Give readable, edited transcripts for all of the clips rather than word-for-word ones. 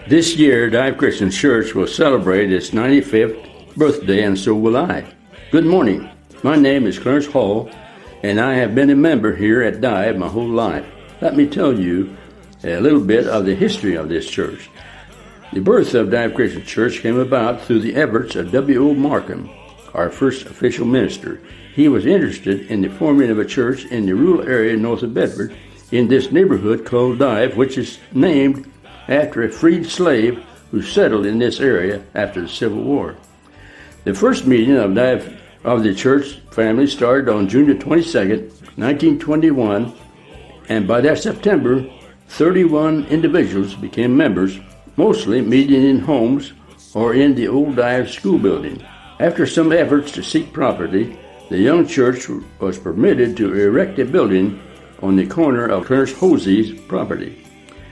This year, Dive Christian Church will celebrate its 95th birthday, and so will I. Good morning. My name is Clarence Hall, and I have been a member here at Dive my whole life. Let me tell you a little bit of the history of this church. The birth of Dive Christian Church came about through the efforts of W.O. Markham, our first official minister. He was interested in the forming of a church in the rural area north of Bedford, in this neighborhood called Dive, which is named after a freed slave who settled in this area after the Civil War. The first meeting of the church family started on June 22nd, 1921, and by that September, 31 individuals became members, mostly meeting in homes or in the old Dive school building. After some efforts to seek property, the young church was permitted to erect a building on the corner of Clarence Hosey's property,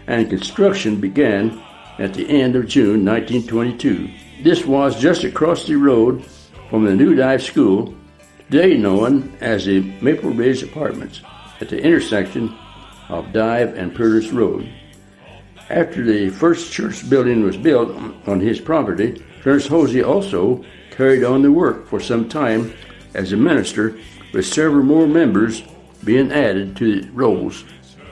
and construction began at the end of June 1922. This was just across the road from the new Dive School, today known as the Maple Ridge Apartments, at the intersection of Dive and Purvis Road. After the first church building was built on his property, Clarence Hosey also carried on the work for some time as a minister, with several more members being added to the rolls.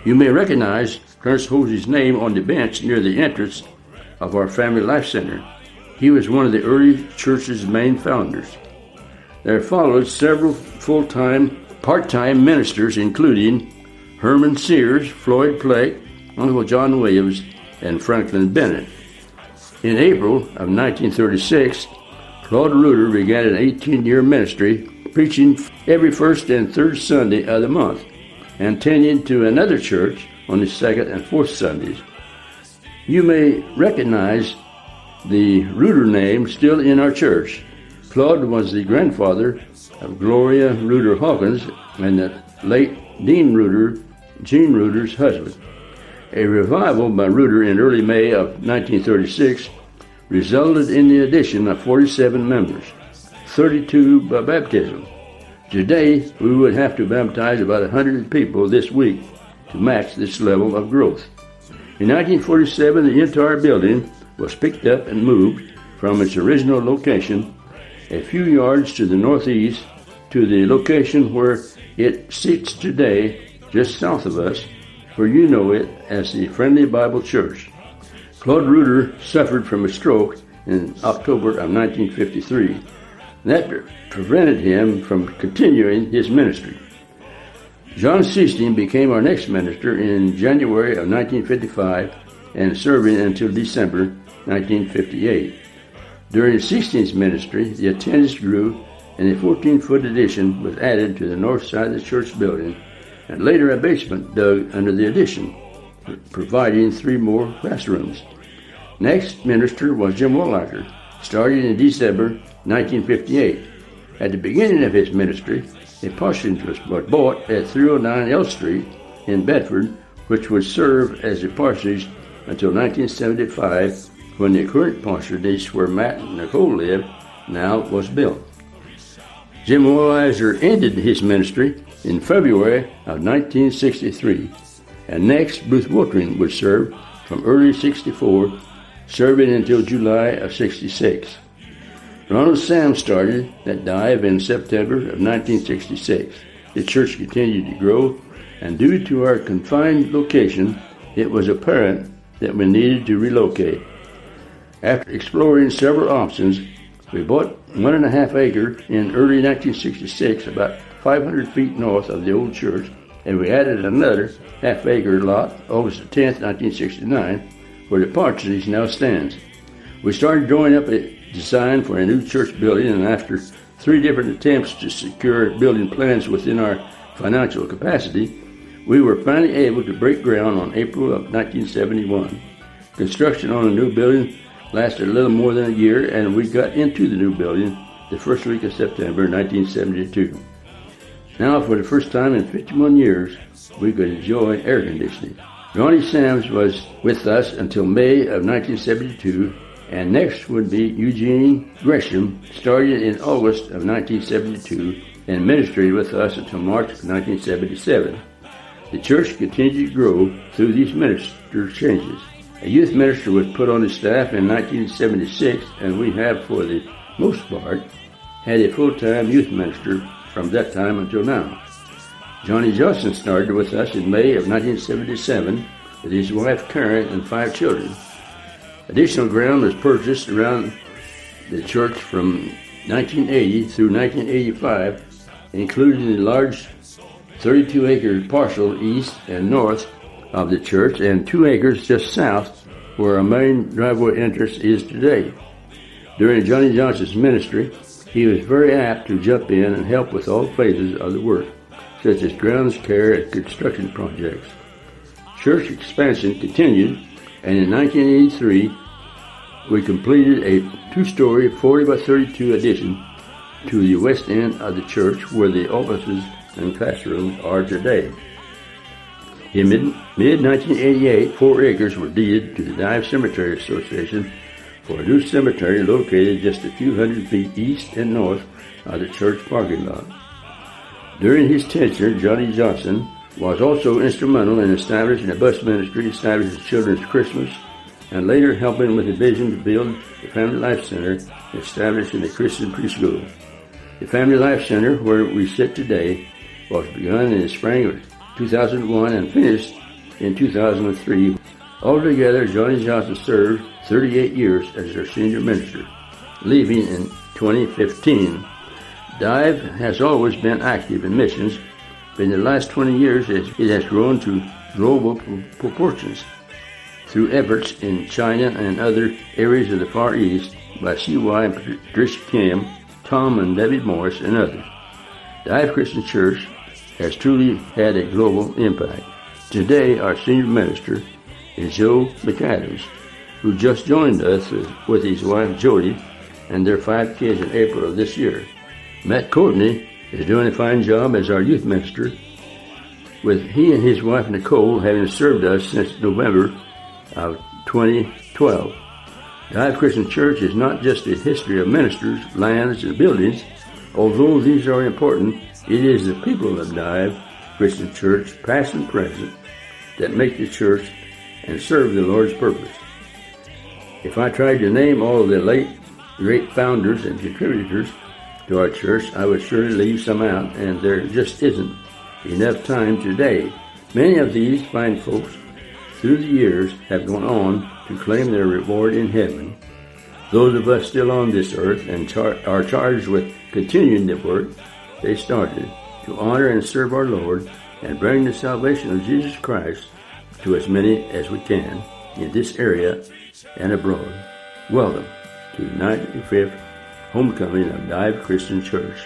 You may recognize Clarence Hosey's name on the bench near the entrance of our Family Life Center. He was one of the early church's main founders. There followed several full-time, part-time ministers, including Herman Sears, Floyd Plake, Uncle John Williams, and Franklin Bennett. In April of 1936, Claude Reuter began an 18-year ministry, preaching every first and third Sunday of the month, and tending to another church on the second and fourth Sundays. You may recognize the Reuter name still in our church. Claude was the grandfather of Gloria Reuter Hawkins and the late Dean Reuter, Gene Reuter's husband. A revival by Reuter in early May of 1936 resulted in the addition of 47 members, 32 by baptism. Today, we would have to baptize about 100 people this week to match this level of growth. In 1947, the entire building was picked up and moved from its original location a few yards to the northeast to the location where it sits today, just south of us, where you know it as the Friendly Bible Church. Claude Reuter suffered from a stroke in October of 1953. That prevented him from continuing his ministry. John Seasting became our next minister in January of 1955 and serving until December 1958. During Seasting's ministry, the attendance grew and a 14-foot addition was added to the north side of the church building, and later a basement dug under the addition, providing 3 more classrooms. Next minister was Jim Wallacker, starting in December 1958. At the beginning of his ministry, a parsonage was bought at 309 L Street in Bedford, which would serve as a parsonage until 1975, when the current parsonage where Matt and Nicole live now was built. Jim Wallacker ended his ministry in February of 1963, and next Bruce Woodring would serve from early 64, serving until July of 66. Ronald Sam started at Dive in September of 1966. The church continued to grow, and due to our confined location, it was apparent that we needed to relocate. After exploring several options, we bought 1.5 acres in early 1966, about 500 feet north of the old church, and we added another half-acre lot August 10, 1969, where the parsonage now stands. We started drawing up a design for a new church building, and after 3 different attempts to secure building plans within our financial capacity, we were finally able to break ground on April of 1971. Construction on the new building lasted a little more than a year, and we got into the new building the first week of September 1972. Now, for the first time in 51 years, we could enjoy air conditioning. Ronnie Sams was with us until May of 1972, and next would be Eugene Gresham, started in August of 1972 and ministered with us until March of 1977. The church continued to grow through these minister changes. A youth minister was put on the staff in 1976, and we have, for the most part, had a full-time youth minister from that time until now. Johnny Johnson started with us in May of 1977 with his wife Karen and 5 children. Additional ground was purchased around the church from 1980 through 1985, including the large 32-acre parcel east and north of the church and 2 acres just south where our main driveway entrance is today. During Johnny Johnson's ministry, he was very apt to jump in and help with all phases of the work, such as grounds care and construction projects. Church expansion continued, and in 1983, we completed a 2-story 40 by 32 addition to the west end of the church where the offices and classrooms are today. In mid-1988, 4 acres were deeded to the Dive Cemetery Association for a new cemetery located just a few hundred feet east and north of the church parking lot. During his tenure, Johnny Johnson was also instrumental in establishing a bus ministry, establishing Children's Christmas, and later helping with the vision to build the Family Life Center and establishing a Christian preschool. The Family Life Center, where we sit today, was begun in the spring of 2001 and finished in 2003. Altogether, Johnny Johnson served 38 years as their senior minister, leaving in 2015. Dive has always been active in missions, but in the last 20 years it has grown to global proportions through efforts in China and other areas of the Far East by C.Y. and Patricia Kim, Tom and Debbie Morris, and others. Dive Christian Church has truly had a global impact. Today, our senior minister is Joe McAdams, who just joined us with his wife Jody and their 5 kids in April of this year. Matt Courtney is doing a fine job as our youth minister, with he and his wife Nicole having served us since November of 2012. Dive Christian Church is not just a history of ministers, lands, and buildings. Although these are important, it is the people of Dive Christian Church, past and present, that make the church and serve the Lord's purpose. If I tried to name all of the late great founders and contributors to our church, I would surely leave some out, and there just isn't enough time today. Many of these fine folks through the years have gone on to claim their reward in heaven. Those of us still on this earth and are charged with continuing the work they started to honor and serve our Lord and bring the salvation of Jesus Christ to as many as we can in this area and abroad. Welcome to the 95th Homecoming of Dive Christian Church.